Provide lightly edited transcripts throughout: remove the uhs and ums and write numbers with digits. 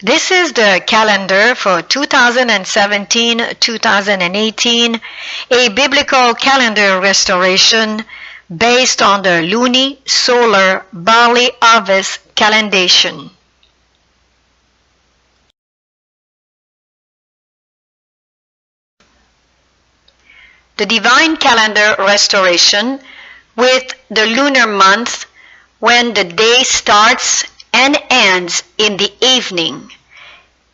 This is the calendar for 2017-2018, a biblical calendar restoration based on the Luni-Solar barley harvest calendation. The divine calendar restoration with the lunar month when the day starts and ends in the evening.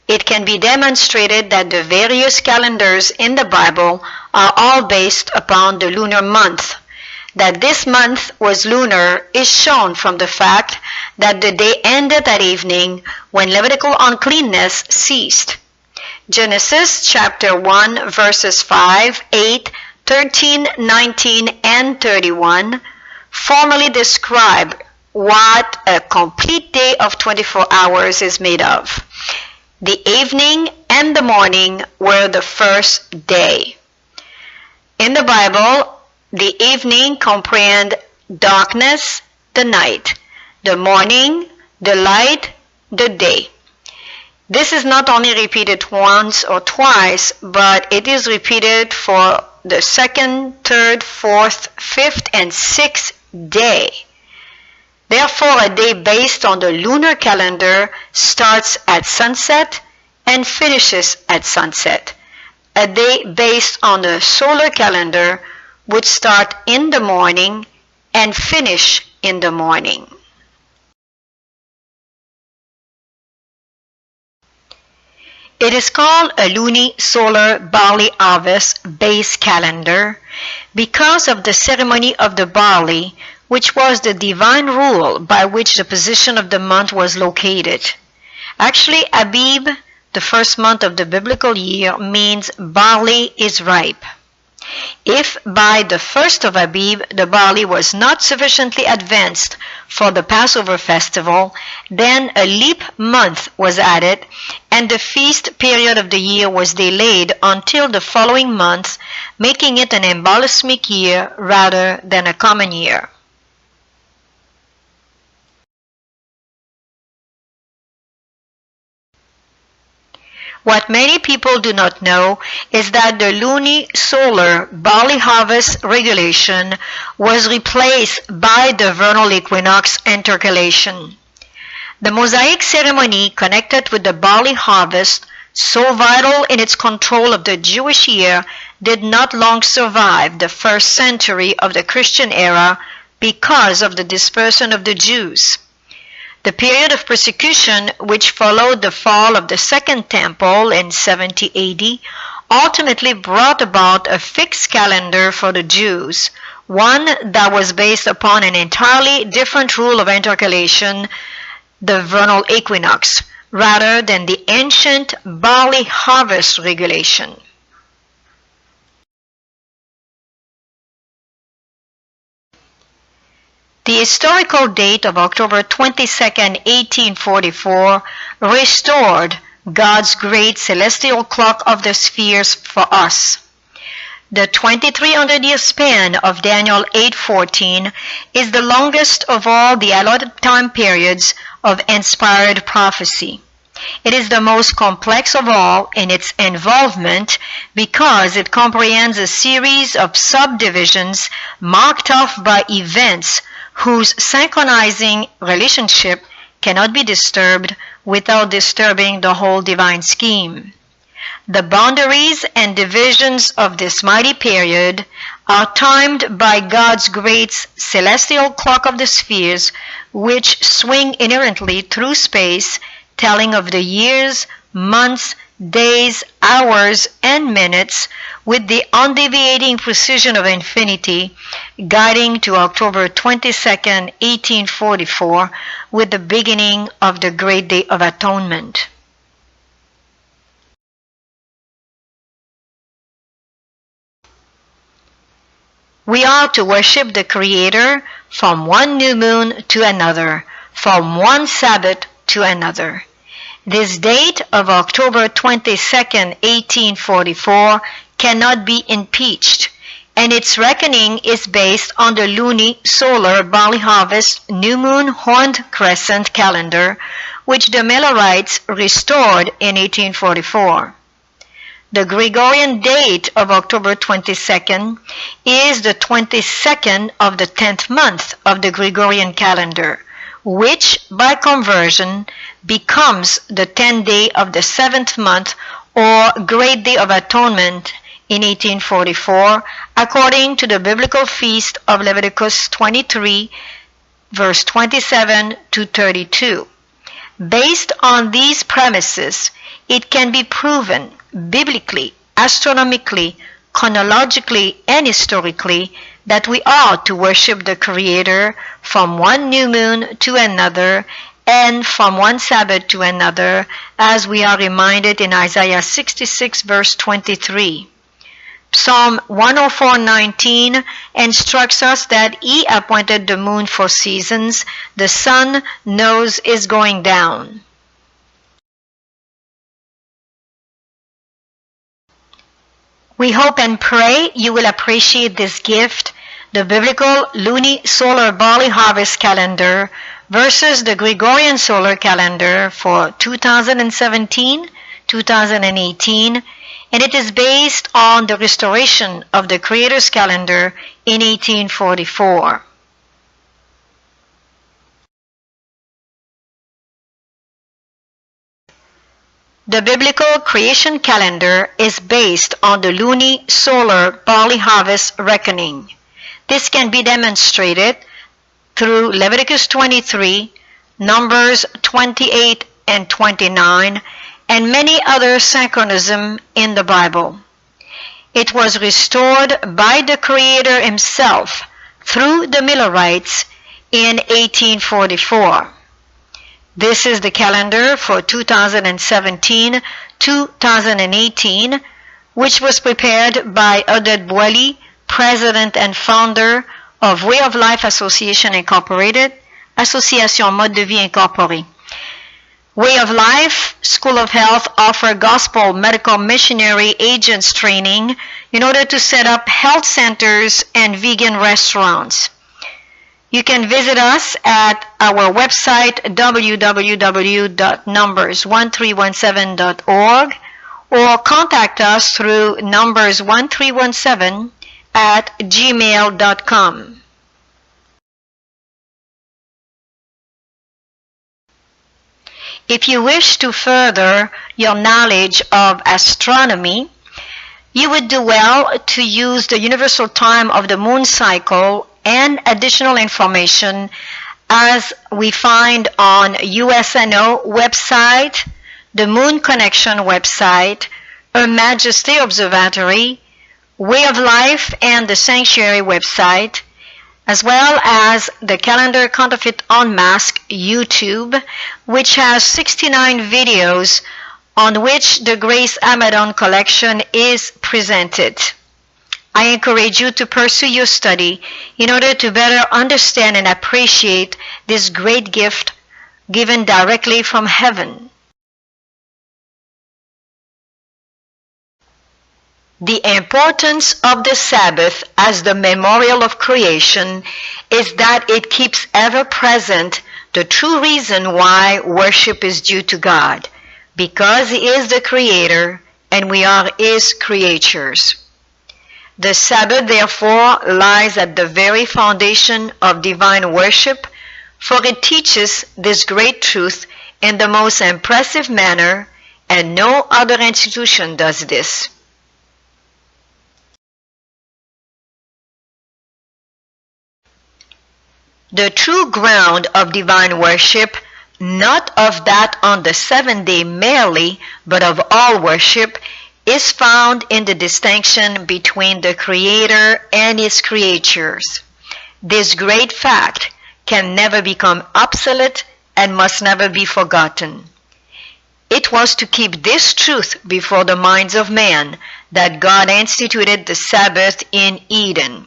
It can be demonstrated that the various calendars in the Bible are all based upon the lunar month. That this month was lunar is shown from the fact that the day ended at evening when Levitical uncleanness ceased. Genesis chapter 1 verses 5, 8, 13, 19, and 31 formally describe what a complete day of 24 hours is made of. The evening and the morning were the first day. In the Bible, the evening comprehends darkness, the night, the morning, the light, the day. This is not only repeated once or twice, but it is repeated for the second, third, fourth, fifth, and sixth day. Therefore, a day based on the lunar calendar starts at sunset and finishes at sunset. A day based on the solar calendar would start in the morning and finish in the morning. It is called a Luni-Solar barley harvest base calendar because of the ceremony of the barley, which was the divine rule by which the position of the month was located. Actually, Abib, the first month of the biblical year, means barley is ripe. If by the 1st of Abib the barley was not sufficiently advanced for the Passover festival, then a leap month was added, and the feast period of the year was delayed until the following month, making it an embollismic year rather than a common year. What many people do not know is that the Luni-Solar barley harvest regulation was replaced by the vernal equinox intercalation. The Mosaic ceremony connected with the barley harvest, so vital in its control of the Jewish year, did not long survive the first century of the Christian era because of the dispersion of the Jews. The period of persecution which followed the fall of the Second Temple in 70 AD ultimately brought about a fixed calendar for the Jews, one that was based upon an entirely different rule of intercalation, the vernal equinox, rather than the ancient barley harvest regulation. The historical date of October 22, 1844, restored God's great celestial clock of the spheres for us. The 2300-year span of Daniel 8:14 is the longest of all the allotted time periods of inspired prophecy. It is the most complex of all in its involvement because it comprehends a series of subdivisions marked off by events whose synchronizing relationship cannot be disturbed without disturbing the whole divine scheme. The boundaries and divisions of this mighty period are timed by God's great celestial clock of the spheres, which swing inherently through space, telling of the years, months, days, hours, and minutes with the undeviating precision of infinity, guiding to October 22, 1844, with the beginning of the Great Day of Atonement. We are to worship the Creator from one new moon to another, from one Sabbath to another. This date of October 22, 1844 cannot be impeached, and its reckoning is based on the Luni-Solar barley harvest new moon horned crescent calendar, which the Millerites restored in 1844. The Gregorian date of October 22nd is the 22nd of the 10th month of the Gregorian calendar, which by conversion becomes the 10th day of the 7th month or Great Day of Atonement in 1844, according to the biblical feast of Leviticus 23, verse 27 to 32. Based on these premises, it can be proven biblically, astronomically, chronologically, and historically that we ought to worship the Creator from one new moon to another and from one Sabbath to another, as we are reminded in Isaiah 66 verse 23. Psalm 104:19 instructs us that He appointed the moon for seasons, the sun knows is going down. We hope and pray you will appreciate this gift, the biblical Luni-Solar barley harvest calendar versus the Gregorian solar calendar for 2017-2018, and it is based on the restoration of the Creator's calendar in 1844. The biblical creation calendar is based on the Luni-Solar barley harvest reckoning. This can be demonstrated through Leviticus 23, Numbers 28 and 29, and many other synchronisms in the Bible. It was restored by the Creator Himself through the Millerites in 1844. This is the calendar for 2017-2018, which was prepared by Odette Boily, President and Founder of Way of Life Association Incorporated, Association Mode de Vie Incorporée. Way of Life, School of Health offer gospel medical missionary agents training in order to set up health centers and vegan restaurants. You can visit us at our website www.numbers1317.org or contact us through numbers1317@gmail.com. If you wish to further your knowledge of astronomy, you would do well to use the universal time of the moon cycle and additional information as we find on USNO website, the Moon Connection website, Her Majesty Observatory, Way of Life and the Sanctuary website, as well as the Calendar Counterfeit Unmasked YouTube, which has 69 videos on which the Grace Amadon collection is presented. I encourage you to pursue your study in order to better understand and appreciate this great gift given directly from heaven. The importance of the Sabbath as the memorial of creation is that it keeps ever present the true reason why worship is due to God, because He is the Creator and we are His creatures. The Sabbath, therefore, lies at the very foundation of divine worship, for it teaches this great truth in the most impressive manner, and no other institution does this. The true ground of divine worship, not of that on the seventh day merely, but of all worship, is found in the distinction between the Creator and His creatures. This great fact can never become obsolete and must never be forgotten. It was to keep this truth before the minds of man that God instituted the Sabbath in Eden.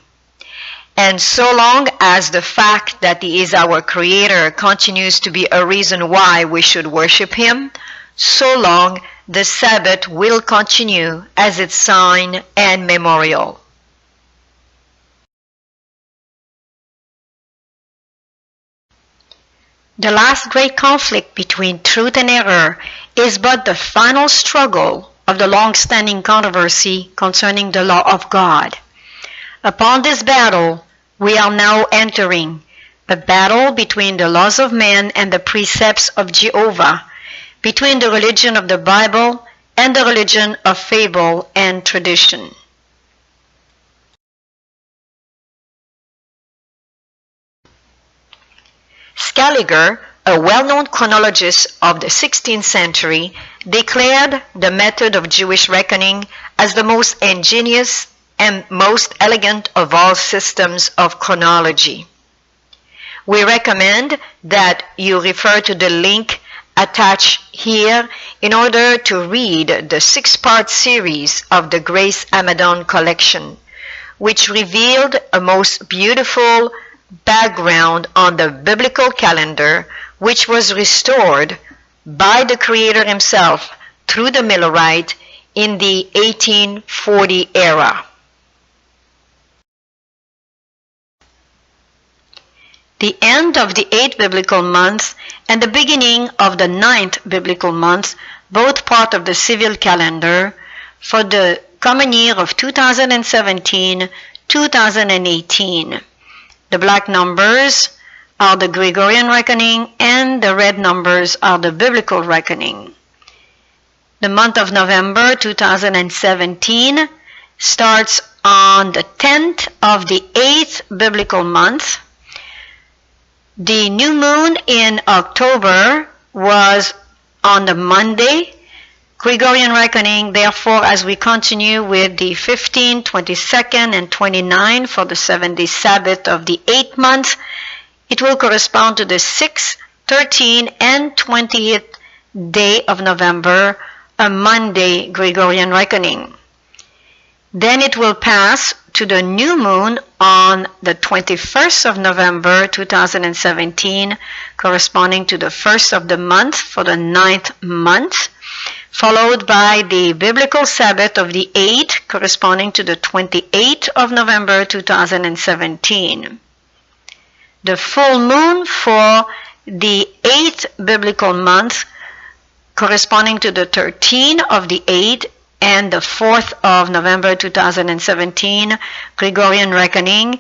And so long as the fact that He is our Creator continues to be a reason why we should worship Him, so long the Sabbath will continue as its sign and memorial. The last great conflict between truth and error is but the final struggle of the long-standing controversy concerning the law of God. Upon this battle, we are now entering a battle between the laws of man and the precepts of Jehovah, between the religion of the Bible and the religion of fable and tradition. Scaliger, a well-known chronologist of the 16th century, declared the method of Jewish reckoning as the most ingenious and most elegant of all systems of chronology. We recommend that you refer to the link attached here in order to read the 6-part series of the Grace Amadon collection, which revealed a most beautiful background on the biblical calendar, which was restored by the Creator himself through the Millerite in the 1840 era. The end of the 8th biblical month and the beginning of the 9th biblical month, both part of the civil calendar, for the common year of 2017-2018. The black numbers are the Gregorian reckoning and the red numbers are the biblical reckoning. The month of November 2017 starts on the 10th of the 8th biblical month. The new moon in October was on the Monday, Gregorian reckoning. Therefore, as we continue with the 15, 22nd, and 29 for the 7-day Sabbath of the 8th month, it will correspond to the 6th, 13th, and 20th day of November, a Monday Gregorian reckoning. Then it will pass to the new moon on the 21st of November 2017, corresponding to the 1st of the month for the 9th month, followed by the biblical Sabbath of the 8th, corresponding to the 28th of November 2017. The full moon for the 8th biblical month, corresponding to the 13th of the 8th, and the 4th of November 2017 Gregorian reckoning,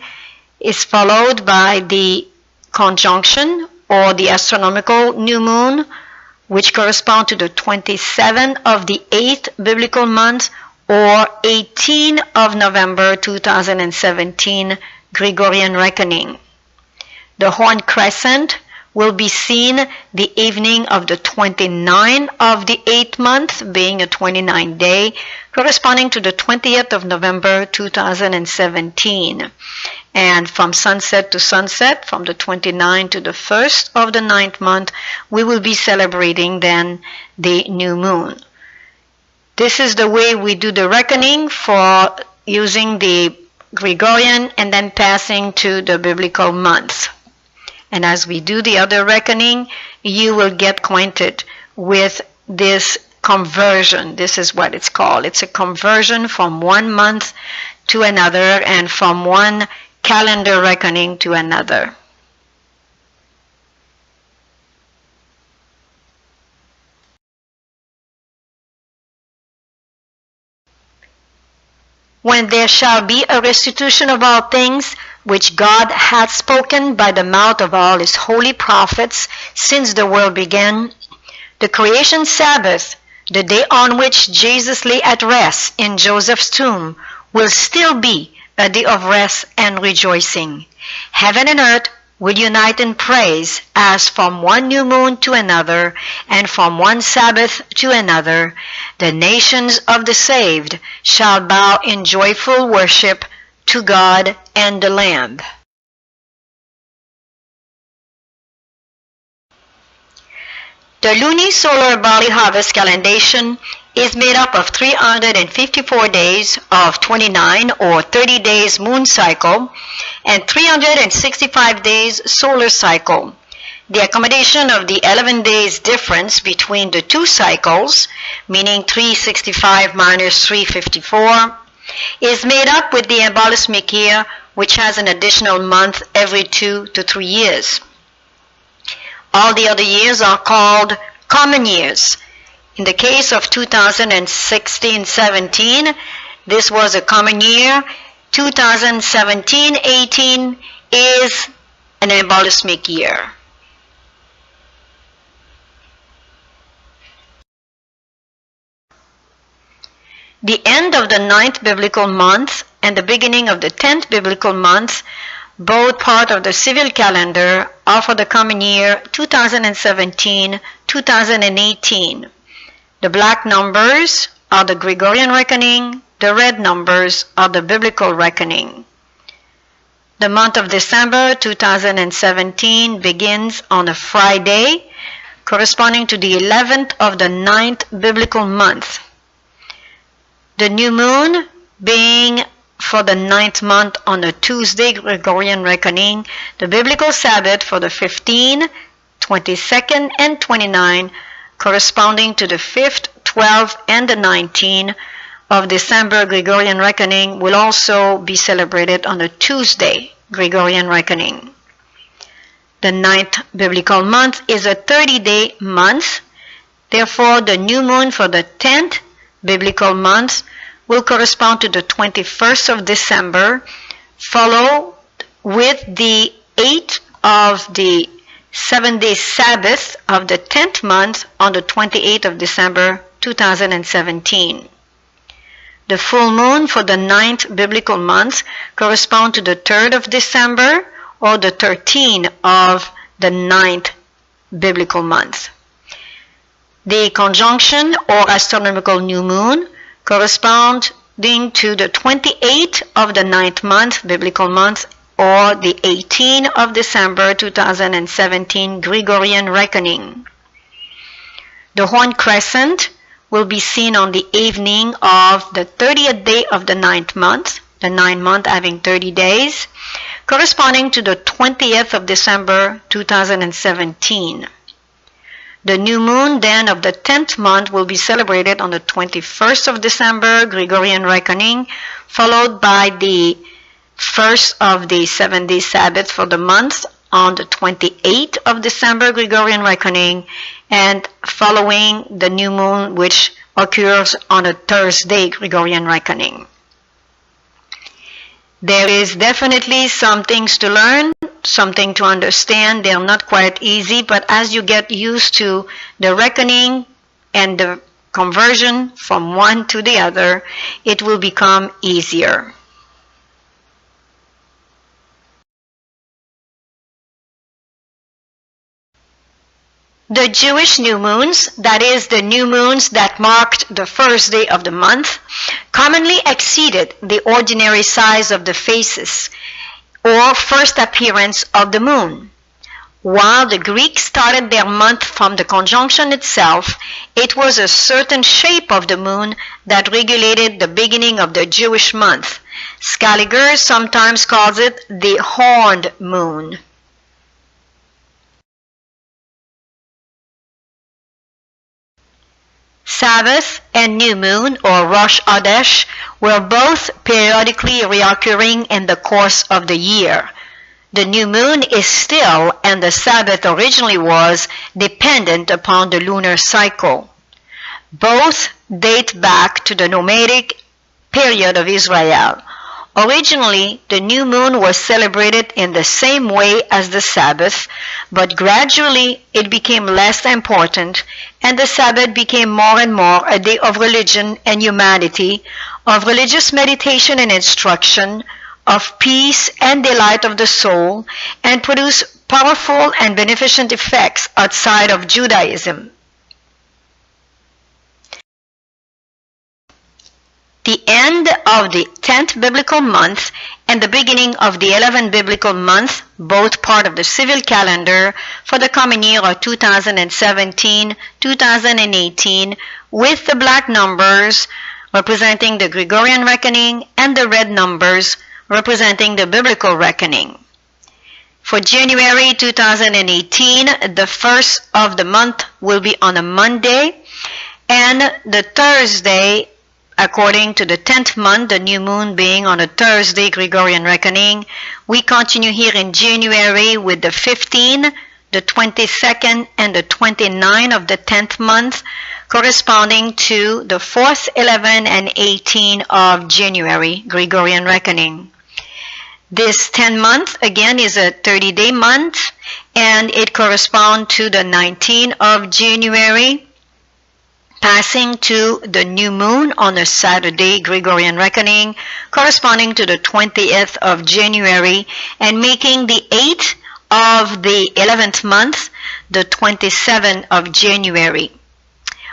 is followed by the conjunction or the astronomical new moon, which correspond to the 27th of the 8th biblical month or 18th of November 2017 Gregorian reckoning. The horn crescent will be seen the evening of the 29th of the 8th month, being a 29th day, corresponding to the 20th of November 2017. And from sunset to sunset, from the 29th to the 1st of the 9th month, we will be celebrating then the new moon. This is the way we do the reckoning for using the Gregorian and then passing to the biblical months. And as we do the other reckoning, you will get acquainted with this conversion. This is what it's called. It's a conversion from one month to another and from one calendar reckoning to another. When there shall be a restitution of all things, which God hath spoken by the mouth of all his holy prophets since the world began, the creation Sabbath, the day on which Jesus lay at rest in Joseph's tomb, will still be a day of rest and rejoicing. Heaven and earth will unite in praise as from one new moon to another and from one Sabbath to another, the nations of the saved shall bow in joyful worship to God and the Lamb. The Luni-Solar barley harvest calendation is made up of 354 days of 29 or 30 days moon cycle and 365 days solar cycle. The accommodation of the 11 days difference between the two cycles, meaning 365 minus 354, is made up with the embolismic year, which has an additional month every 2 to 3 years. All the other years are called common years. In the case of 2016-17, this was a common year. 2017-18 is an embollismic year. The end of the 9th biblical month and the beginning of the 10th biblical month, both part of the civil calendar, are for the common year 2017-2018. The black numbers are the Gregorian reckoning, the red numbers are the biblical reckoning. The month of December 2017 begins on a Friday, corresponding to the 11th of the 9th biblical month. The new moon being for the 9th month on a Tuesday Gregorian reckoning, the biblical Sabbath for the 15th, 22nd, and 29th, corresponding to the 5th, 12th, and the 19th of December Gregorian reckoning, will also be celebrated on a Tuesday Gregorian reckoning. The 9th biblical month is a 30-day month. Therefore, the new moon for the 10th biblical month will correspond to the 21st of December, followed with the 8th of the 7-day Sabbath of the 10th month on the 28th of December 2017. The full moon for the 9th biblical month corresponds to the 3rd of December or the 13th of the 9th biblical month. The conjunction or astronomical new moon corresponding to the 28th of the 9th month biblical month or the 18th of December 2017 Gregorian reckoning. The horn crescent will be seen on the evening of the 30th day of the 9th month, the 9th month having 30 days, corresponding to the 20th of December 2017. The new moon then of the 10th month will be celebrated on the 21st of December Gregorian reckoning, followed by the first of the 7-day Sabbath for the month on the 28th of December Gregorian reckoning, and following the new moon, which occurs on a Thursday Gregorian reckoning. There is definitely some things to learn, something to understand. They're not quite easy, but as you get used to the reckoning and the conversion from one to the other, it will become easier. The Jewish new moons, that is, the new moons that marked the first day of the month, commonly exceeded the ordinary size of the phases, or first appearance of the moon. While the Greeks started their month from the conjunction itself, it was a certain shape of the moon that regulated the beginning of the Jewish month. Scaliger sometimes calls it the horned moon. Sabbath and new moon, or Rosh Chodesh, were both periodically reoccurring in the course of the year. The new moon is still, and the Sabbath originally was, dependent upon the lunar cycle. Both date back to the nomadic period of Israel. Originally, the new moon was celebrated in the same way as the Sabbath, but gradually it became less important, and the Sabbath became more and more a day of religion and humanity, of religious meditation and instruction, of peace and delight of the soul, and produced powerful and beneficent effects outside of Judaism. The end of the 10th biblical month and the beginning of the 11th biblical month, both part of the civil calendar for the common year of 2017-2018, with the black numbers representing the Gregorian reckoning and the red numbers representing the biblical reckoning. For January 2018, the first of the month will be on a Monday, and the Thursday, according to the 10th month, the new moon being on a Thursday Gregorian reckoning, we continue here in January with the 15th, the the 22nd and the 29th of the 10th month, corresponding to the 4th, 11, and 18 of January, Gregorian reckoning. This 10th month, again, is a 30-day month, and it corresponds to the 19th of January, passing to the new moon on a Saturday, Gregorian reckoning, corresponding to the 20th of January, and making the 8th of the 11th month, the 27th of January.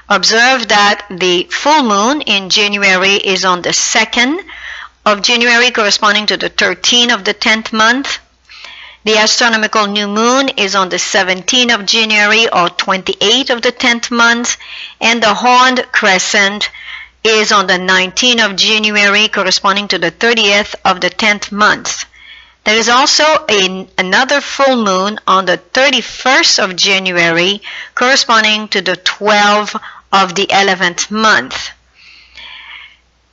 Observe that the full moon in January is on the 2nd of January, corresponding to the 13th of the 10th month. The astronomical new moon is on the 17th of January, or 28th of the 10th month, and the horned crescent is on the 19th of January, corresponding to the 30th of the 10th month. There is also another full moon on the 31st of January, corresponding to the 12th of the 11th month.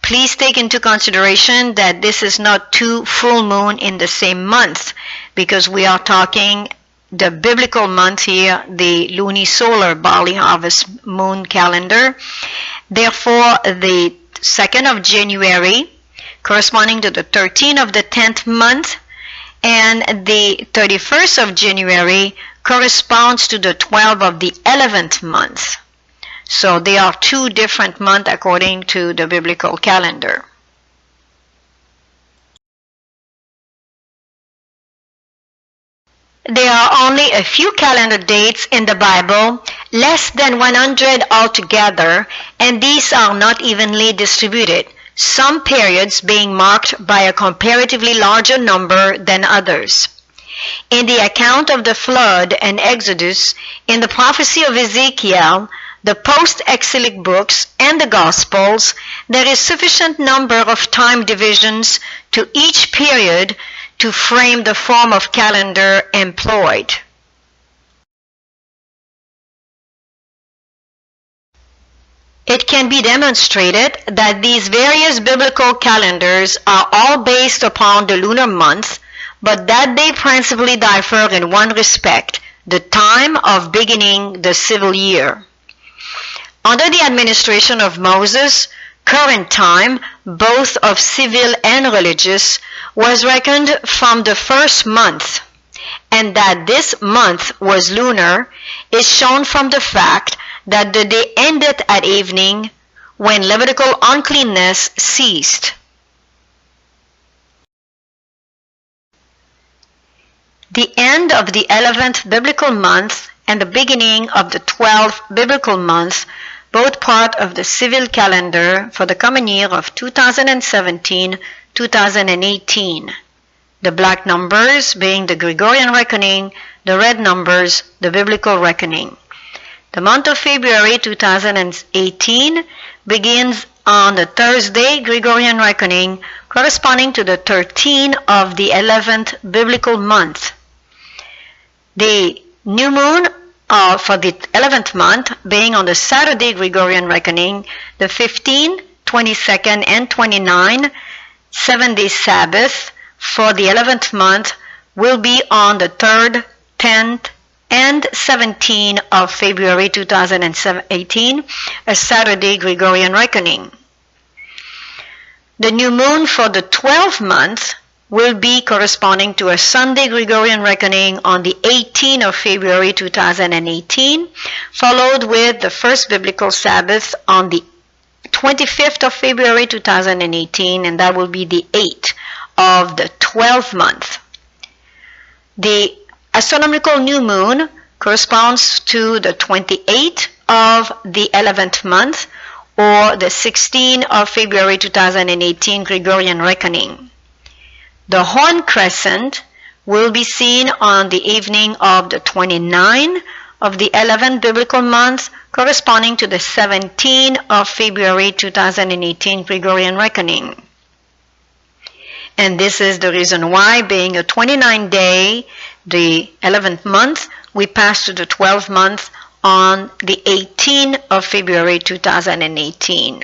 Please take into consideration that this is not two full moon in the same month, because we are talking the biblical month here, the Luni-Solar barley harvest moon calendar. Therefore, the 2nd of January, corresponding to the 13th of the 10th month, and the 31st of January corresponds to the 12th of the 11th month. So they are two different months according to the biblical calendar. There are only a few calendar dates in the Bible, less than 100 altogether, and these are not evenly distributed, some periods being marked by a comparatively larger number than others. In the account of the flood and Exodus, in the prophecy of Ezekiel, the post-exilic books, and the Gospels, there is sufficient number of time divisions to each period to frame the form of calendar employed. It can be demonstrated that these various biblical calendars are all based upon the lunar month, but that they principally differ in one respect, the time of beginning the civil year. Under the administration of Moses, current time, both of civil and religious, was reckoned from the first month, and that this month was lunar is shown from the fact that the day ended at evening when Levitical uncleanness ceased. The end of the 11th biblical month and the beginning of the 12th biblical month, both part of the civil calendar for the common year of 2017-2018. The black numbers being the Gregorian reckoning, the red numbers the biblical reckoning. The month of February 2018 begins on the Thursday Gregorian reckoning, corresponding to the 13th of the 11th biblical month. The new moon for the 11th month being on the Saturday Gregorian reckoning, the 15th, 22nd, and 29th 7-day Sabbath for the 11th month will be on the 3rd, 10th, and 17th of February 2018, a Saturday Gregorian reckoning. The new moon for the 12th month will be corresponding to a Sunday Gregorian reckoning on the 18th of February 2018, followed with the first biblical Sabbath on the 25th of February 2018, and that will be the 8th of the 12th month. The astronomical new moon corresponds to the 28th of the 11th month, or the 16th of February 2018 Gregorian reckoning. The horn crescent will be seen on the evening of the 29th of the 11th biblical month, corresponding to the 17th of February 2018 Gregorian reckoning. And this is the reason why, being a 29-day, the 11th month, we pass to the 12th month on the 18th of February 2018.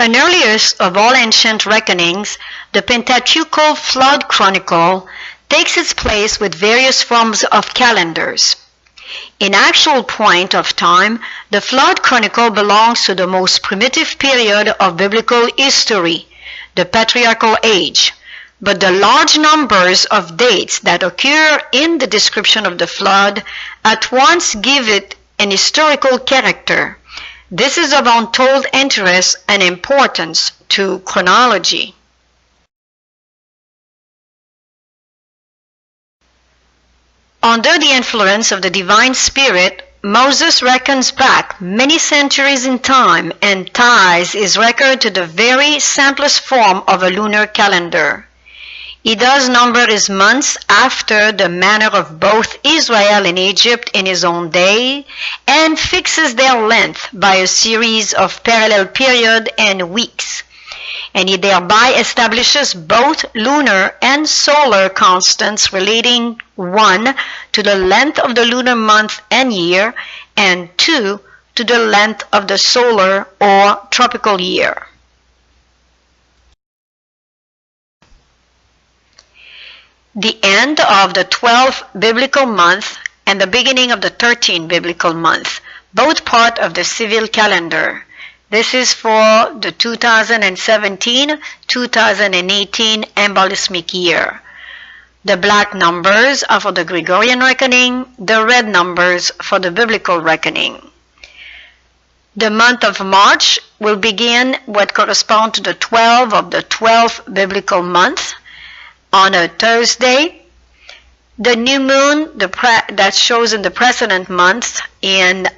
An earliest of all ancient reckonings, the Pentateuchal Flood Chronicle takes its place with various forms of calendars. In actual point of time, the Flood Chronicle belongs to the most primitive period of biblical history, the Patriarchal Age, but the large numbers of dates that occur in the description of the flood at once give it an historical character. This is of untold interest and importance to chronology. Under the influence of the divine spirit, Moses reckons back many centuries in time and ties his record to the very simplest form of a lunar calendar. He does number his months after the manner of both Israel and Egypt in his own day, and fixes their length by a series of parallel period and weeks. And he thereby establishes both lunar and solar constants relating 1 to the length of the lunar month and year, and 2 to the length of the solar or tropical year. The end of the 12th biblical month and the beginning of the 13th biblical month, both part of the civil calendar. This is for the 2017-2018 embolismic year. The black numbers are for the Gregorian reckoning, the red numbers for the biblical reckoning. The month of March will begin what corresponds to the 12th of the 12th biblical month on a Thursday. The new moon that shows in the precedent month in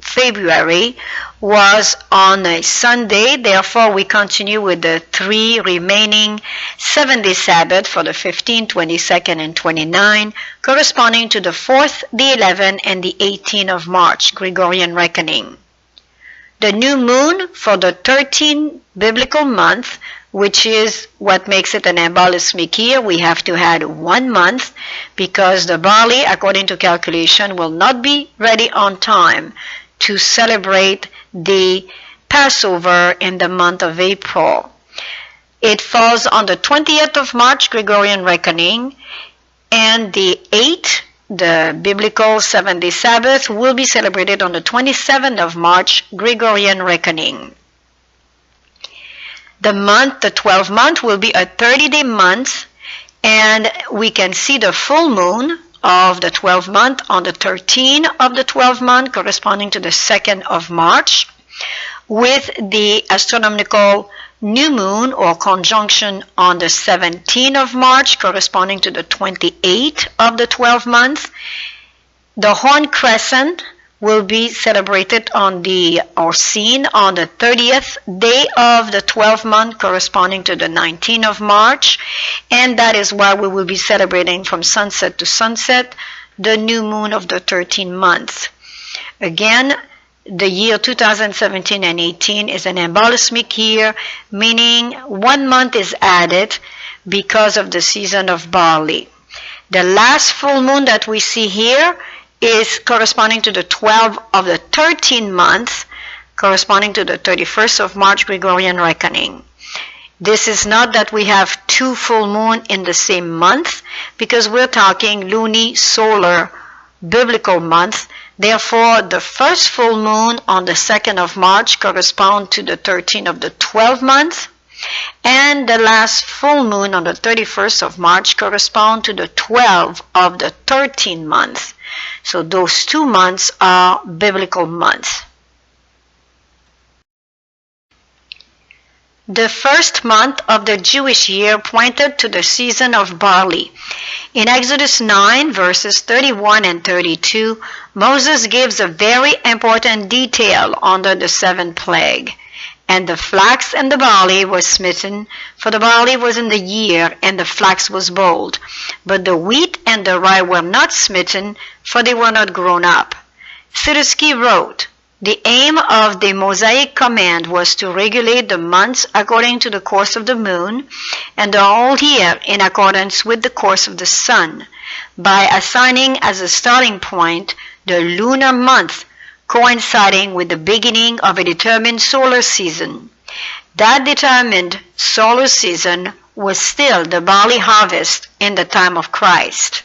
February was on a Sunday. Therefore, we continue with the 3 remaining 7-day Sabbath for the 15th, 22nd, and 29, corresponding to the 4th, the 11th, and the 18th of March, Gregorian reckoning. The new moon for the 13th biblical month, which is what makes it an embolismic year. We have to add 1 month because the barley, according to calculation, will not be ready on time to celebrate the Passover in the month of April. It falls on the 20th of March, Gregorian reckoning, and the 8th, the biblical 7-day Sabbath, will be celebrated on the 27th of March, Gregorian reckoning. The 12th month, will be a 30-day month, and we can see the full moon of the 12th month on the 13th of the 12th month, corresponding to the 2nd of March, with the astronomical new moon or conjunction on the 17th of March, corresponding to the 28th of the 12th month. The Horn Crescent will be celebrated or seen on the 30th day of the 12th month, corresponding to the 19th of March, and that is why we will be celebrating from sunset to sunset the new moon of the 13th month. Again, the year 2017 and 18 is an embolismic year, meaning 1 month is added because of the season of barley. The last full moon that we see here is corresponding to the 12th of the 13th month, corresponding to the 31st of March Gregorian reckoning. This is not that we have 2 full moon in the same month, because we're talking Luni-Solar biblical month. Therefore, the first full moon on the 2nd of March corresponds to the 13th of the 12th month, and the last full moon on the 31st of March corresponds to the 12th of the 13th month. So those 2 months are biblical months. The first month of the Jewish year pointed to the season of barley. In Exodus 9, verses 31 and 32, Moses gives a very important detail under the 7th plague. And the flax and the barley were smitten, for the barley was in the year, and the flax was bold. But the wheat and the rye were not smitten, for they were not grown up. Sidusky wrote, the aim of the Mosaic command was to regulate the months according to the course of the moon, and the whole year in accordance with the course of the sun, by assigning as a starting point the lunar month, coinciding with the beginning of a determined solar season. That determined solar season was still the barley harvest in the time of Christ.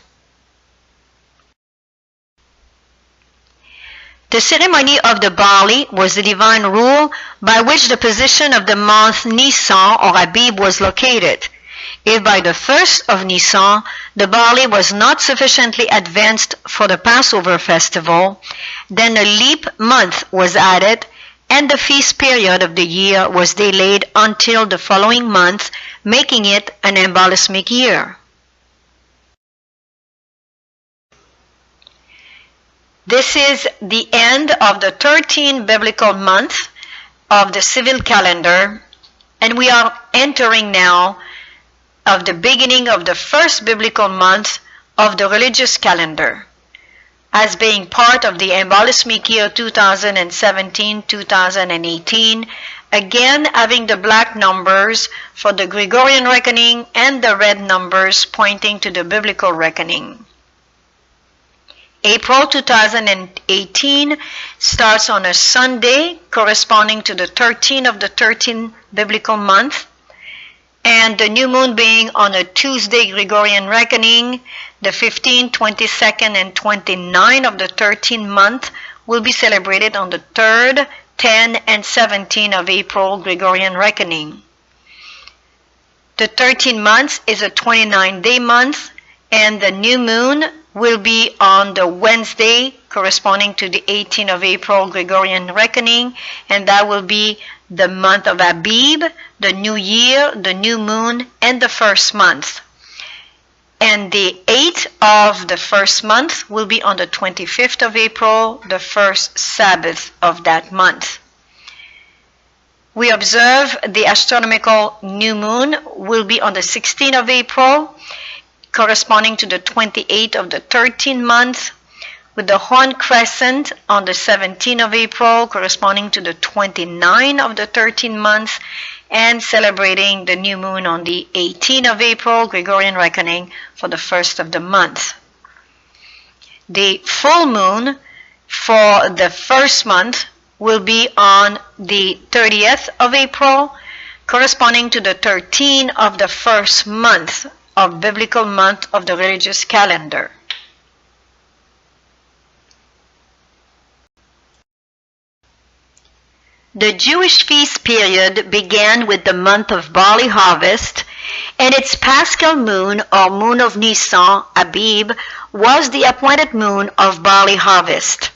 The ceremony of the barley was the divine rule by which the position of the month Nisan or Abib was located. If by the 1st of Nisan the barley was not sufficiently advanced for the Passover festival, then a leap month was added and the feast period of the year was delayed until the following month, making it an embollismic year. This is the end of the 13 biblical months of the civil calendar, and we are entering now of the beginning of the first biblical month of the religious calendar, as being part of the embollismic year 2017-2018, again having the black numbers for the Gregorian reckoning and the red numbers pointing to the biblical reckoning. April 2018 starts on a Sunday corresponding to the 13th of the 13th biblical month, and the new moon being on a Tuesday Gregorian reckoning, the 15th, 22nd, and 29th of the 13th month will be celebrated on the 3rd, 10th, and 17th of April Gregorian reckoning. The 13 months is a 29-day month, and the new moon will be on the Wednesday corresponding to the 18th of April Gregorian reckoning, and that will be the month of Abib, the new year, the new moon, and the first month. And the 8th of the first month will be on the 25th of April, the first Sabbath of that month. We observe the astronomical new moon will be on the 16th of April, corresponding to the 28th of the 13th month, with the horn crescent on the 17th of April, corresponding to the 29th of the 13th month, and celebrating the new moon on the 18th of April, Gregorian reckoning, for the first of the month. The full moon for the first month will be on the 30th of April, corresponding to the 13th of the first month of biblical month of the religious calendar. The Jewish feast period began with the month of barley harvest, and its paschal moon or moon of Nisan, Abib, was the appointed moon of barley harvest.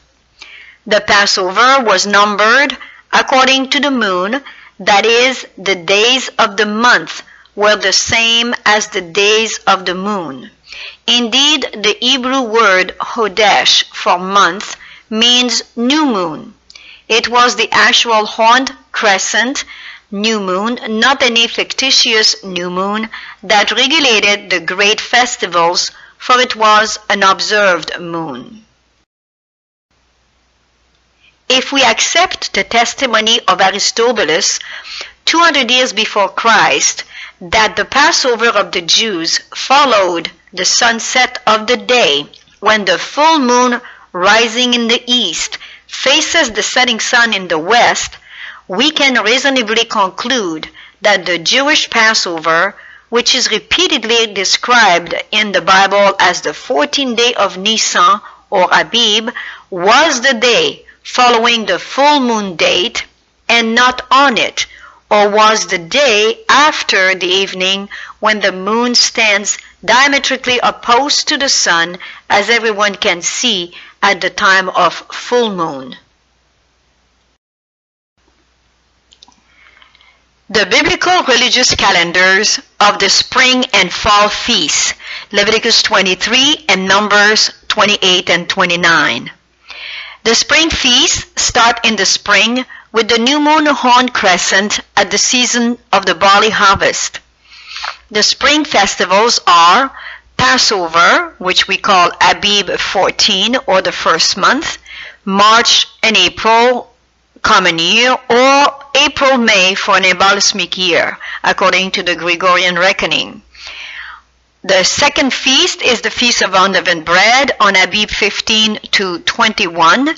The Passover was numbered according to the moon, that is, the days of the month were the same as the days of the moon. Indeed, the Hebrew word Hodesh for month means new moon. It was the actual horned crescent new moon, not any fictitious new moon, that regulated the great festivals, for it was an observed moon. If we accept the testimony of Aristobulus, 200 years before Christ, that the Passover of the Jews followed the sunset of the day, when the full moon rising in the east faces the setting sun in the west, we can reasonably conclude that the Jewish Passover, which is repeatedly described in the Bible as the 14th day of Nisan or Abib, was the day following the full moon date and not on it, or was the day after the evening when the moon stands diametrically opposed to the sun, as everyone can see at the time of full moon. The biblical religious calendars of the spring and fall feasts, Leviticus 23 and Numbers 28 and 29. The spring feasts start in the spring with the new moon horn crescent at the season of the barley harvest. The spring festivals are Passover, which we call Abib 14 or the first month, March and April, common year, or April-May for an embollismic year, according to the Gregorian reckoning. The second feast is the Feast of Unleavened Bread on Abib 15 to 21.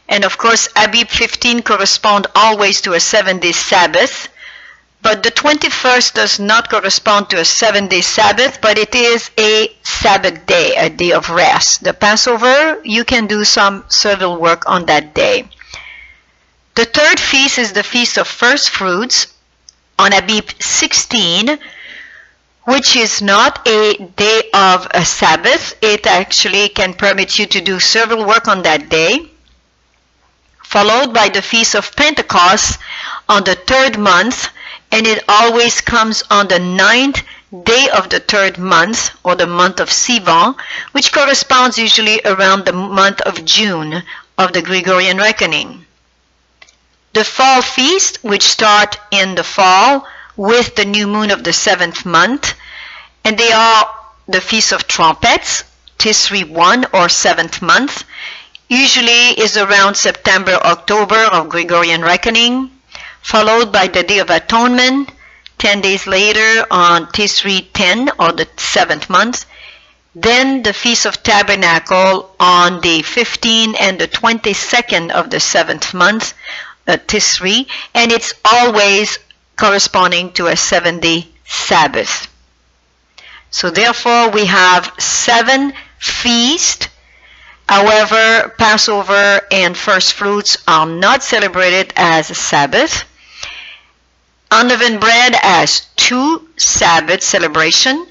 And of course, Abib 15 corresponds always to a 7-day Sabbath. But the 21st does not correspond to a 7-day Sabbath, but it is a Sabbath day, a day of rest. The Passover, you can do some servile work on that day. The third feast is the Feast of First Fruits on Abib 16, which is not a day of a Sabbath. It actually can permit you to do servile work on that day, followed by the Feast of Pentecost on the third month, and it always comes on the 9th day of the third month, or the month of Sivan, which corresponds usually around the month of June of the Gregorian reckoning. The fall feast, which start in the fall with the new moon of the 7th month, and they are the Feast of Trumpets, Tisri 1 or 7th month, usually is around September, October of Gregorian reckoning, followed by the Day of Atonement, 10 days later on Tisri 10 or the 7th month, then the Feast of Tabernacle on the 15th and the 22nd of the 7th month, Tisri, and it's always corresponding to a 7-day Sabbath. So therefore we have 7 feasts. However, Passover and First Fruits are not celebrated as a Sabbath. Unleavened bread has 2 Sabbath celebration.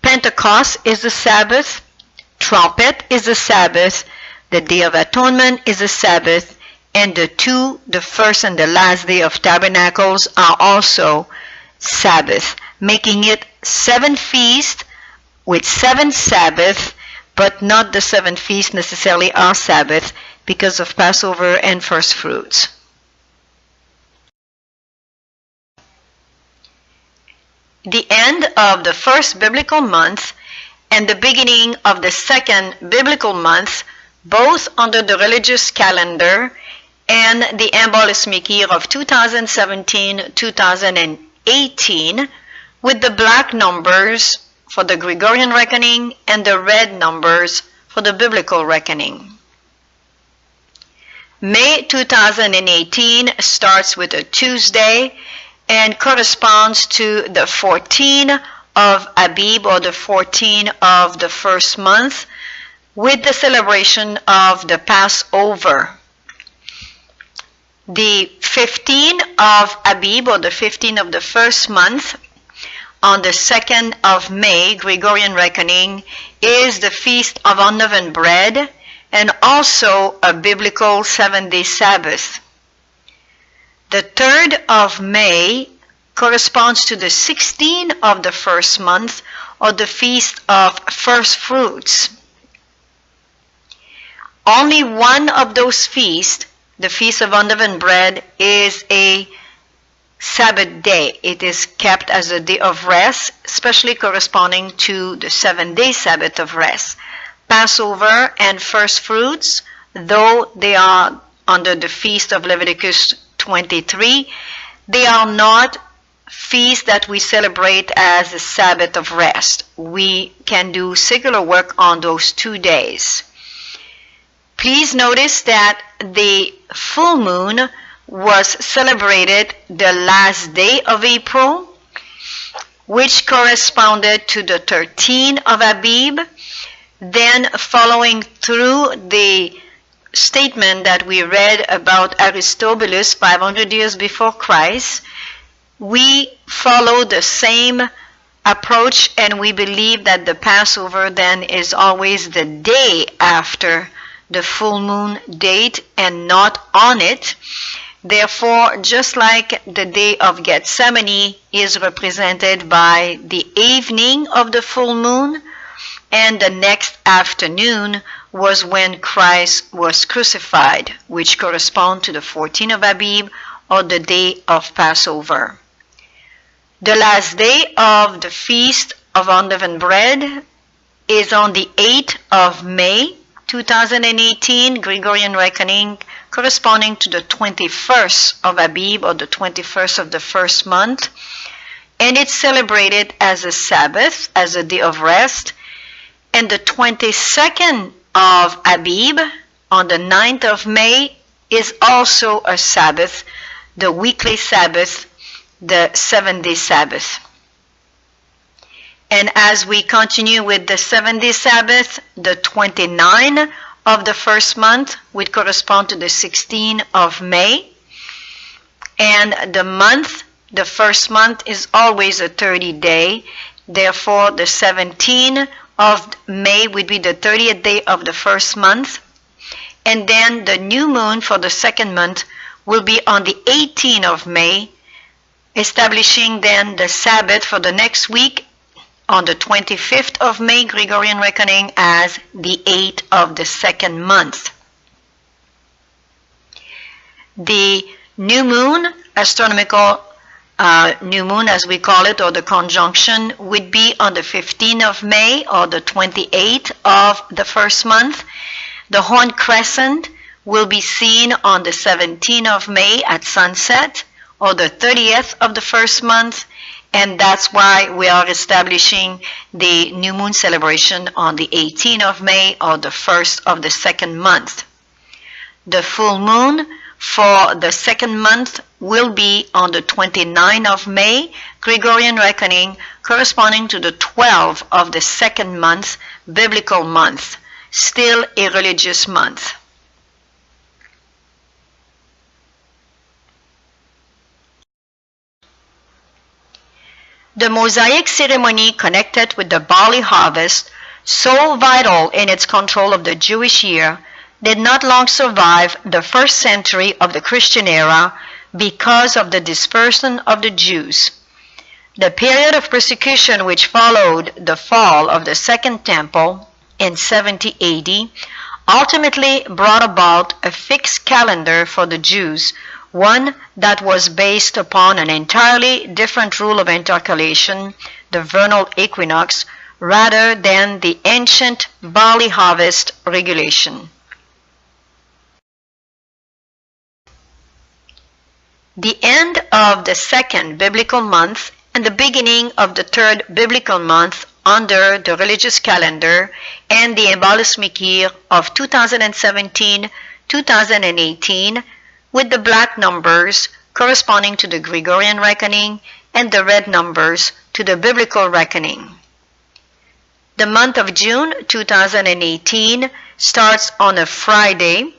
Pentecost is the Sabbath. Trumpet is the Sabbath. The Day of Atonement is the Sabbath. And the first and the last day of Tabernacles are also Sabbath, making it 7 feasts with 7 Sabbaths, but not the 7 feasts necessarily are Sabbath because of Passover and First Fruits. The end of the first biblical month and the beginning of the second biblical month, both under the religious calendar and the embolismic year of 2017-2018, with the black numbers for the Gregorian reckoning and the red numbers for the biblical reckoning. May 2018 starts with a Tuesday and corresponds to the 14th of Abib, or the 14th of the first month, with the celebration of the Passover. The 15th of Abib, or the 15th of the first month, on the 2nd of May, Gregorian reckoning, is the Feast of Unleavened Bread and also a biblical 7-day Sabbath. The 3rd of May corresponds to the 16th of the first month, or the Feast of First Fruits. Only one of those feasts, the Feast of Unleavened Bread, is a Sabbath day. It is kept as a day of rest, especially corresponding to the 7-day Sabbath of rest. Passover and First Fruits, though they are under the Feast of Leviticus 23, they are not feasts that we celebrate as a Sabbath of rest. We can do secular work on those 2 days. Please notice that the full moon was celebrated the last day of April, which corresponded to the 13th of Abib. Then, following through the statement that we read about Aristobulus 500 years before Christ, we follow the same approach, and we believe that the Passover then is always the day after the full moon date and not on it. Therefore, just like the day of Gethsemane is represented by the evening of the full moon, and the next afternoon was when Christ was crucified, which corresponds to the 14th of Abib, or the day of Passover. The last day of the Feast of Unleavened Bread is on the 8th of May, 2018, Gregorian reckoning, corresponding to the 21st of Abib, or the 21st of the first month, and it's celebrated as a Sabbath, as a day of rest. And the 22nd of Abib, on the 9th of May, is also a Sabbath, the weekly Sabbath, the 7-day Sabbath. And as we continue with the 7-day Sabbath, the 29 of the first month would correspond to the 16th of May. And the first month is always a 30-day. Therefore, the 17th of May would be the 30th day of the first month. And then the new moon for the second month will be on the 18th of May, establishing then the Sabbath for the next week on the 25th of May, Gregorian reckoning, as the 8th of the second month. The new moon, astronomical new moon as we call it, or the conjunction, would be on the 15th of May or the 28th of the first month. The horn crescent will be seen on the 17th of May at sunset or the 30th of the first month, and that's why we are establishing the new moon celebration on the 18th of May or the 1st of the second month. The full moon for the second month will be on the 29th of May, Gregorian reckoning, corresponding to the 12th of the second month, biblical month, still a religious month. The Mosaic ceremony connected with the barley harvest, so vital in its control of the Jewish year, did not long survive the first century of the Christian era because of the dispersion of the Jews. The period of persecution which followed the fall of the Second Temple in 70 AD ultimately brought about a fixed calendar for the Jews, one that was based upon an entirely different rule of intercalation, the vernal equinox, rather than the ancient barley harvest regulation. The end of the second biblical month and the beginning of the third biblical month under the religious calendar and the emballismic year of 2017-2018, with the black numbers corresponding to the Gregorian reckoning and the red numbers to the biblical reckoning. The month of June 2018 starts on a Friday,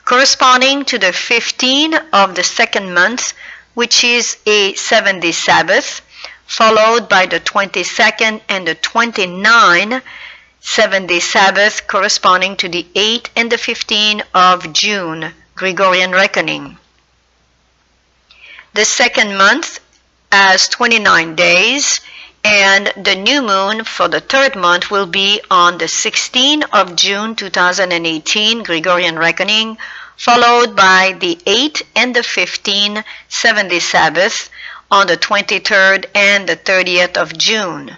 corresponding to the 15th of the second month, which is a 7-day Sabbath, followed by the 22nd and the 29th 7-day Sabbath, corresponding to the 8th and the 15th of June, Gregorian reckoning. The second month has 29 days, and the new moon for the third month will be on the 16th of June 2018, Gregorian reckoning, followed by the 8th and the 15th 7-day Sabbath on the 23rd and the 30th of June.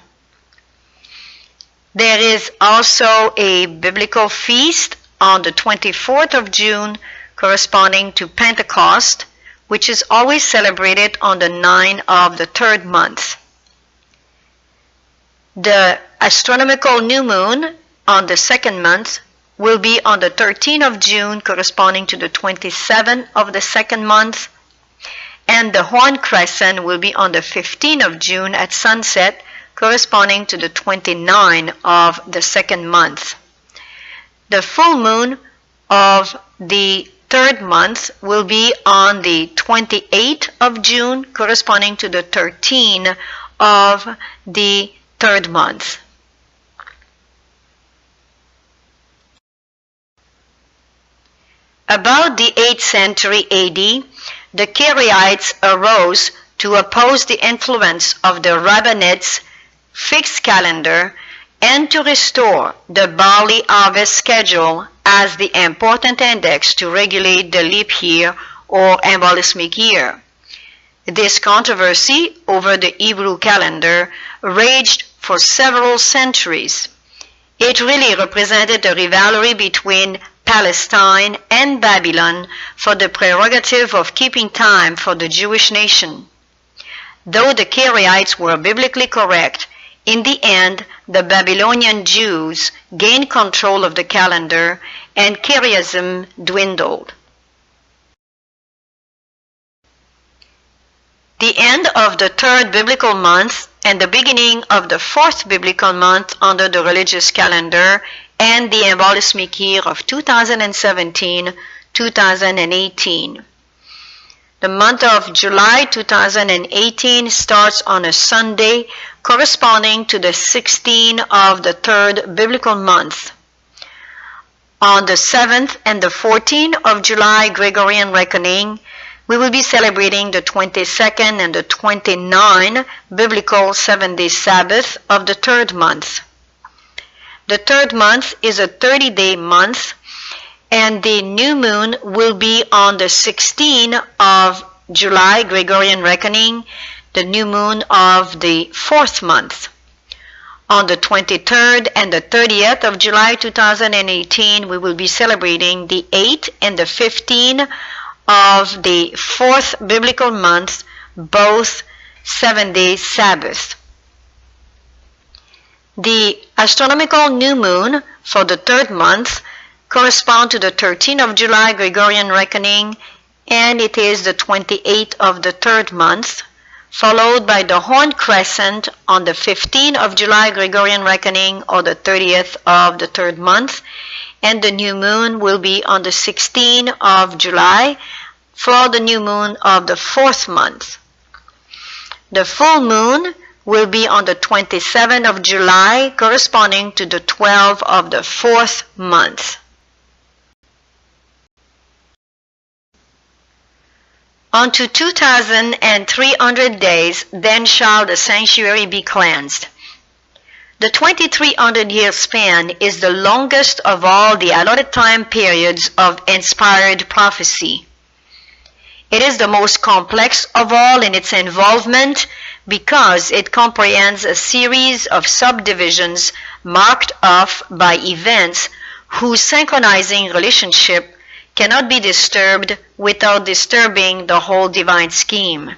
There is also a biblical feast on the 24th of June, corresponding to Pentecost, which is always celebrated on the 9th of the third month. The astronomical new moon on the second month will be on the 13th of June, corresponding to the 27th of the second month, and the horn crescent will be on the 15th of June at sunset, corresponding to the 29th of the second month. The full moon of the third month will be on the 28th of June, corresponding to the 13th of the third month. About the 8th century AD, the Karaites arose to oppose the influence of the Rabbinites' fixed calendar and to restore the barley harvest schedule as the important index to regulate the leap year or emballismic year. This controversy over the Hebrew calendar raged for several centuries. It really represented a rivalry between Palestine and Babylon for the prerogative of keeping time for the Jewish nation. Though the Karaites were biblically correct, in the end, the Babylonian Jews gained control of the calendar and Karaism dwindled. the end of the third biblical month and the beginning of the fourth biblical month under the religious calendar and the embolismic year of 2017-2018. The month of July 2018 starts on a Sunday corresponding to the 16th of the third biblical month. On the 7th and the 14th of July Gregorian reckoning, we will be celebrating the 22nd and the 29th biblical 7-day Sabbath of the third month. The third month is a 30-day month, and the new moon will be on the 16th of July Gregorian reckoning, the new moon of the fourth month. On the 23rd and the 30th of July 2018, we will be celebrating the 8th and the 15th of the fourth biblical month, both 7-day Sabbaths. The astronomical new moon for the third month corresponds to the 13th of July Gregorian reckoning, and it is the 28th of the third month, followed by the horn crescent on the 15th of July Gregorian reckoning, or the 30th of the third month, and the new moon will be on the 16th of July for the new moon of the fourth month. The full moon will be on the 27th of July, corresponding to the 12th of the fourth month. Unto 2,300 days, then shall the sanctuary be cleansed. The 2,300-year span is the longest of all the allotted time periods of inspired prophecy. It is the most complex of all in its involvement because it comprehends a series of subdivisions marked off by events whose synchronizing relationship cannot be disturbed without disturbing the whole divine scheme.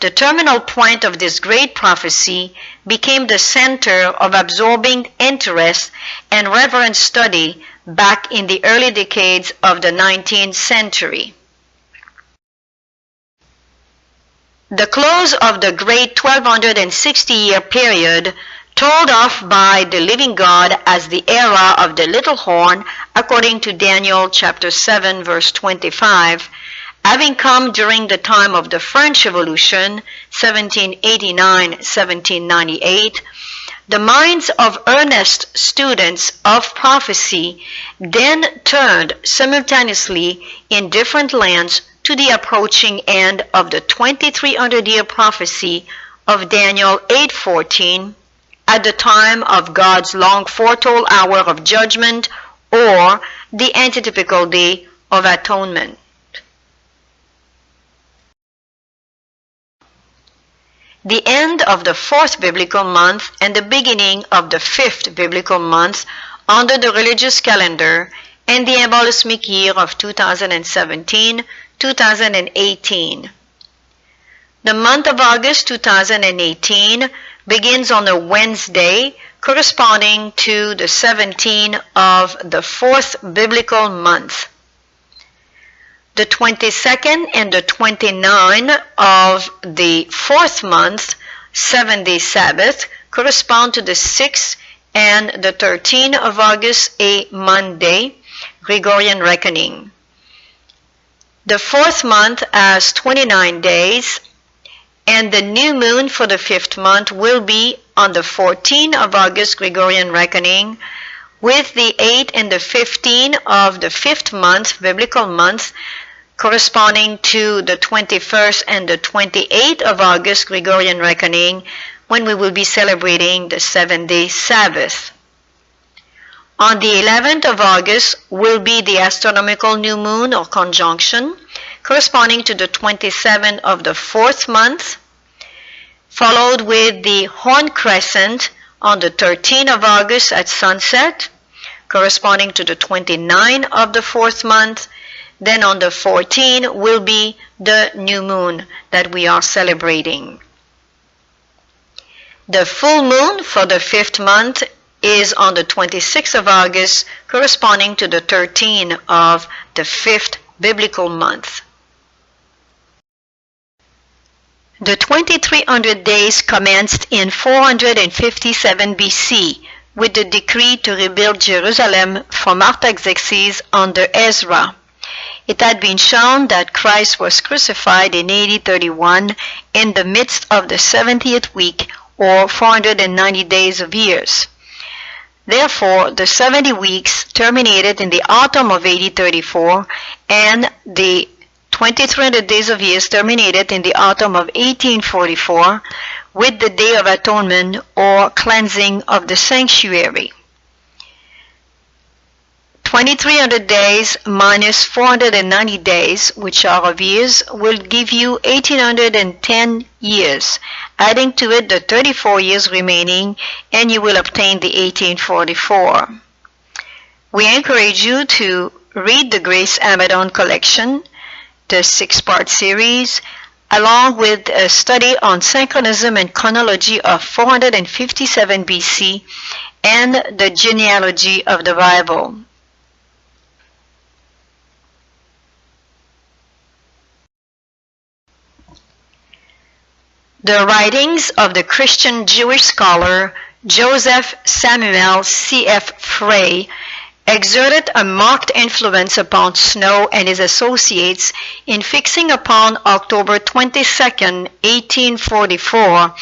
The terminal point of this great prophecy became the center of absorbing interest and reverent study back in the early decades of the 19th century. The close of the great 1260-year period, told off by the living God as the era of the little horn, according to Daniel chapter 7, verse 25, having come during the time of the French Revolution, 1789-1798, the minds of earnest students of prophecy then turned simultaneously in different lands to the approaching end of the 2,300-year prophecy of Daniel 8:14, at the time of God's long foretold hour of judgment, or the antitypical day of atonement. The end of the fourth biblical month and the beginning of the fifth biblical month under the religious calendar and the embolismic year of 2017-2018. The month of August 2018 begins on a Wednesday corresponding to the 17th of the fourth biblical month. The 22nd and the 29th of the fourth month, 7-day Sabbath, correspond to the 6th and the 13th of August, a Monday, Gregorian reckoning. The fourth month has 29 days, and the new moon for the fifth month will be on the 14th of August Gregorian reckoning, with the 8th and the 15th of the fifth month, biblical month, corresponding to the 21st and the 28th of August Gregorian reckoning, when we will be celebrating the 7-day Sabbath. On the 11th of August will be the astronomical new moon or conjunction, corresponding to the 27th of the fourth month, followed with the horn crescent on the 13th of August at sunset, corresponding to the 29th of the fourth month. Then on the 14th will be the new moon that we are celebrating. The full moon for the fifth month is on the 26th of August, corresponding to the 13th of the fifth biblical month. The 2300 days commenced in 457 BC with the decree to rebuild Jerusalem from Artaxerxes under Ezra. It had been shown that Christ was crucified in AD 31 in the midst of the 70th week, or 490 days of years. Therefore, the 70 weeks terminated in the autumn of AD 34, and the 2300 days of years terminated in the autumn of 1844 with the Day of Atonement, or cleansing of the sanctuary. 2300 days minus 490 days, which are of years, will give you 1810 years. Adding to it the 34 years remaining, and you will obtain the 1844. We encourage you to read the Grace Amadon collection, the 6-part series, along with a study on synchronism and chronology of 457 BC and the genealogy of the Bible. The writings of the Christian Jewish scholar Joseph Samuel C.F. Frey exerted a marked influence upon Snow and his associates in fixing upon October 22, 1844,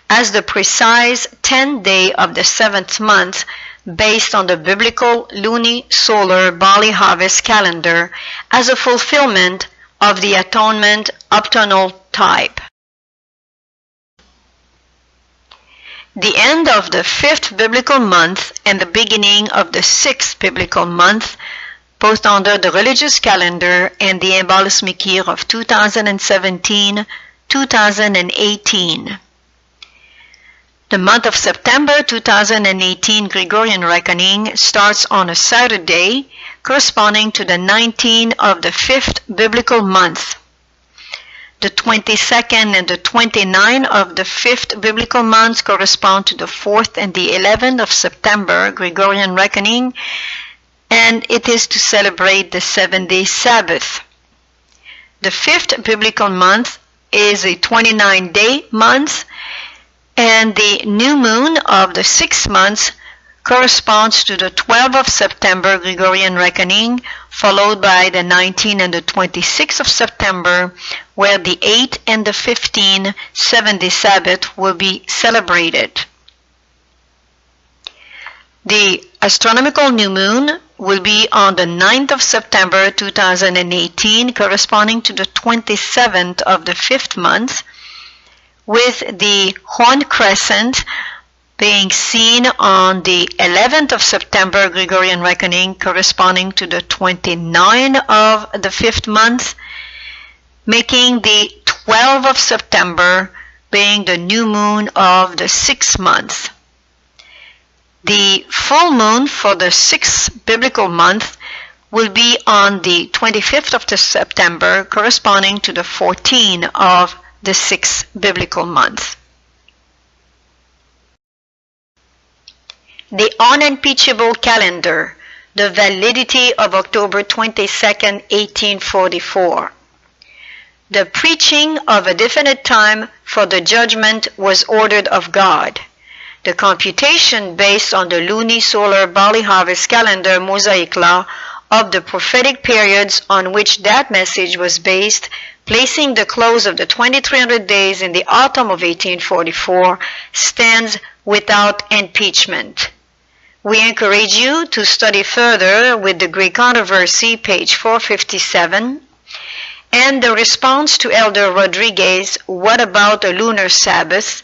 as the precise 10th day of the 7th month, based on the biblical Luni-Solar barley harvest calendar, as a fulfillment of the atonement optional type. The end of the 5th biblical month and the beginning of the 6th biblical month, both under the religious calendar and the embolismic year of 2017-2018. The month of September 2018 Gregorian reckoning starts on a Saturday, corresponding to the 19th of the 5th biblical month. The 22nd and the 29th of the 5th biblical month correspond to the 4th and the 11th of September Gregorian reckoning, and it is to celebrate the 7-day Sabbath. The 5th biblical month is a 29-day month, and the new moon of the 6th month corresponds to the 12th of September Gregorian reckoning, followed by the 19th and the 26th of September, where the 8th and the 15th 7-day Sabbath will be celebrated. The astronomical new moon will be on the 9th of September 2018, corresponding to the 27th of the 5th month, with the horn crescent being seen on the 11th of September Gregorian reckoning, corresponding to the 29th of the 5th month, making the 12th of September being the new moon of the 6th month. The full moon for the 6th biblical month will be on the 25th of September, corresponding to the 14th of the 6th biblical month. The unimpeachable calendar, the validity of October 22, 1844. The preaching of a definite time for the judgment was ordered of God. The computation based on the Luni-Solar barley harvest calendar mosaic law of the prophetic periods on which that message was based, placing the close of the 2300 days in the autumn of 1844, stands without impeachment. We encourage you to study further with the Greek controversy, page 457, and the response to Elder Rodriguez, what about a lunar Sabbath,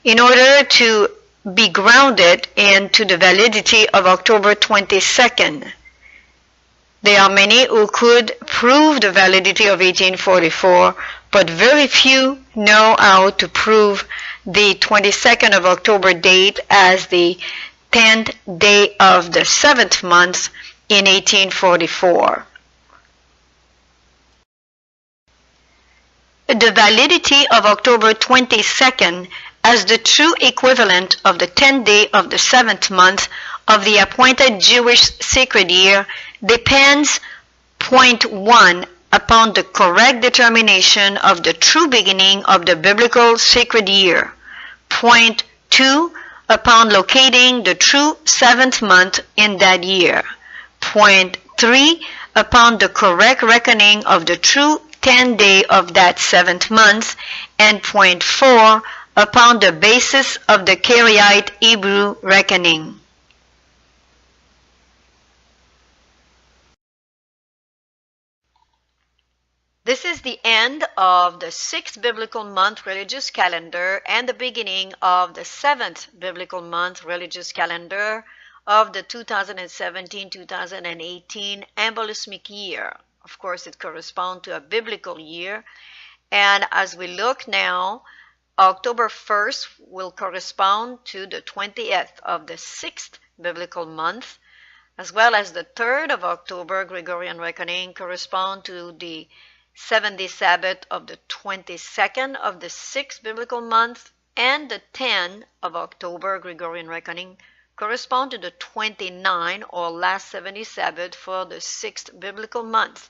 in order to be grounded into the validity of October 22nd. There are many who could prove the validity of 1844, but very few know how to prove the 22nd of October date as the 10th day of the 7th month in 1844. The validity of October 22nd as the true equivalent of the 10th day of the 7th month of the appointed Jewish sacred year depends, point 1, upon the correct determination of the true beginning of the biblical sacred year. Point 2, upon locating the true 7th month in that year. Point 3, upon the correct reckoning of the true 10th day of that 7th month. And point 4, upon the basis of the Karaite Hebrew reckoning. This is the end of the 6th biblical month religious calendar and the beginning of the 7th biblical month religious calendar of the 2017-2018 embolismic year. Of course, it corresponds to a biblical year. And as we look now, October 1st will correspond to the 20th of the 6th biblical month, as well as the 3rd of October Gregorian reckoning correspond to the 7th Sabbath of the 22nd of the 6th biblical month, and the 10th of October Gregorian reckoning correspond to the 29th or last 70 Sabbath for the 6th biblical month.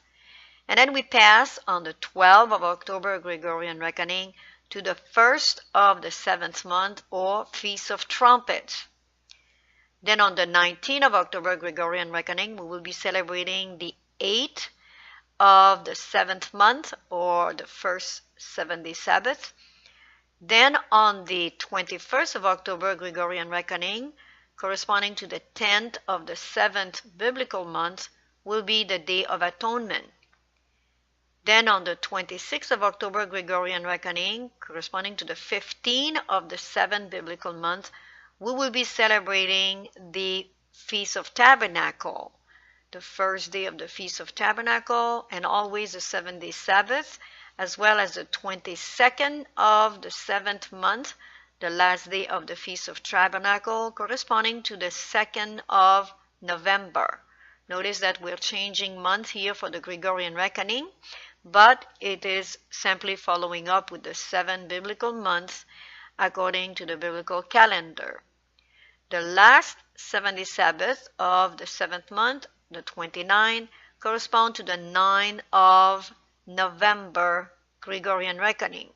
And then we pass on the 12th of October Gregorian reckoning to the 1st of the 7th month or Feast of Trumpets. Then on the 19th of October Gregorian reckoning, we will be celebrating the 8th of the 7th month or the first 7th Sabbath. Then on the 21st of October Gregorian reckoning, corresponding to the 10th of the 7th biblical month, will be the Day of Atonement. Then on the 26th of October Gregorian reckoning, corresponding to the 15th of the 7th biblical month, we will be celebrating the Feast of Tabernacle, the first day of the Feast of Tabernacle, and always the 7th day Sabbath, as well as the 22nd of the 7th month, the last day of the Feast of Tabernacle, corresponding to the 2nd of November. Notice that we're changing month here for the Gregorian reckoning, but it is simply following up with the 7 biblical months according to the biblical calendar. The last 7th Sabbath of the 7th month, the 29th, correspond to the 9th of November Gregorian reckoning.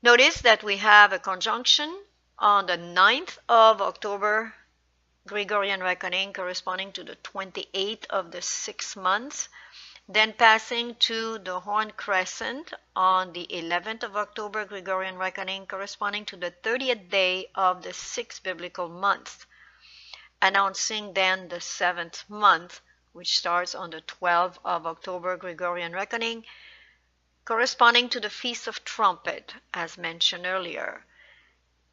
Notice that we have a conjunction on the 9th of October Gregorian reckoning corresponding to the 28th of the 6th month, then passing to the Horn Crescent on the 11th of October Gregorian reckoning corresponding to the 30th day of the 6th biblical month, announcing then the 7th month, which starts on the 12th of October Gregorian reckoning, corresponding to the Feast of Trumpet, as mentioned earlier.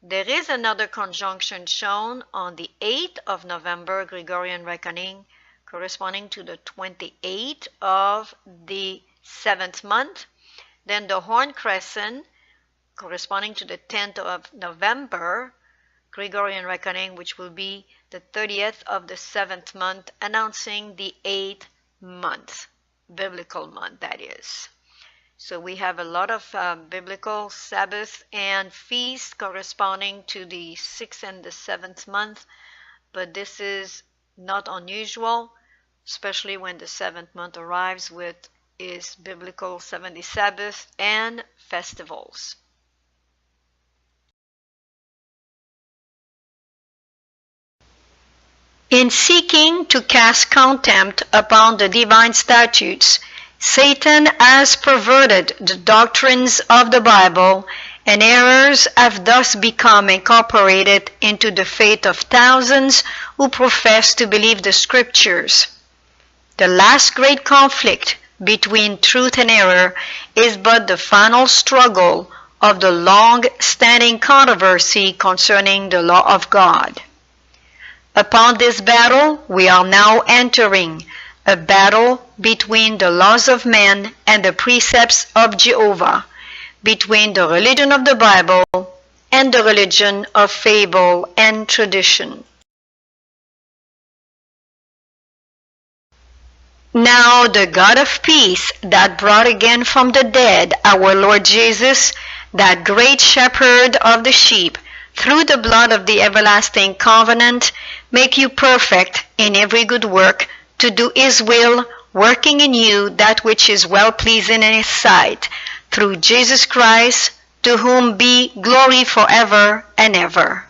There is another conjunction shown on the 8th of November Gregorian reckoning, corresponding to the 28th of the 7th month. Then the Horn Crescent, corresponding to the 10th of November Gregorian reckoning, which will be the 30th of the 7th month, announcing the 8th month, biblical month that is. So we have a lot of biblical Sabbath and feasts corresponding to the 6th and the 7th month, but this is not unusual, especially when the 7th month arrives with its biblical 70 Sabbath and festivals. In seeking to cast contempt upon the divine statutes, Satan has perverted the doctrines of the Bible, and errors have thus become incorporated into the faith of thousands who profess to believe the Scriptures. The last great conflict between truth and error is but the final struggle of the long-standing controversy concerning the law of God. Upon this battle we are now entering, a battle between the laws of men and the precepts of Jehovah, between the religion of the Bible and the religion of fable and tradition. Now the God of peace that brought again from the dead our Lord Jesus, that great shepherd of the sheep, through the blood of the everlasting covenant, make you perfect in every good work, to do his will, working in you that which is well-pleasing in his sight, through Jesus Christ, to whom be glory forever and ever.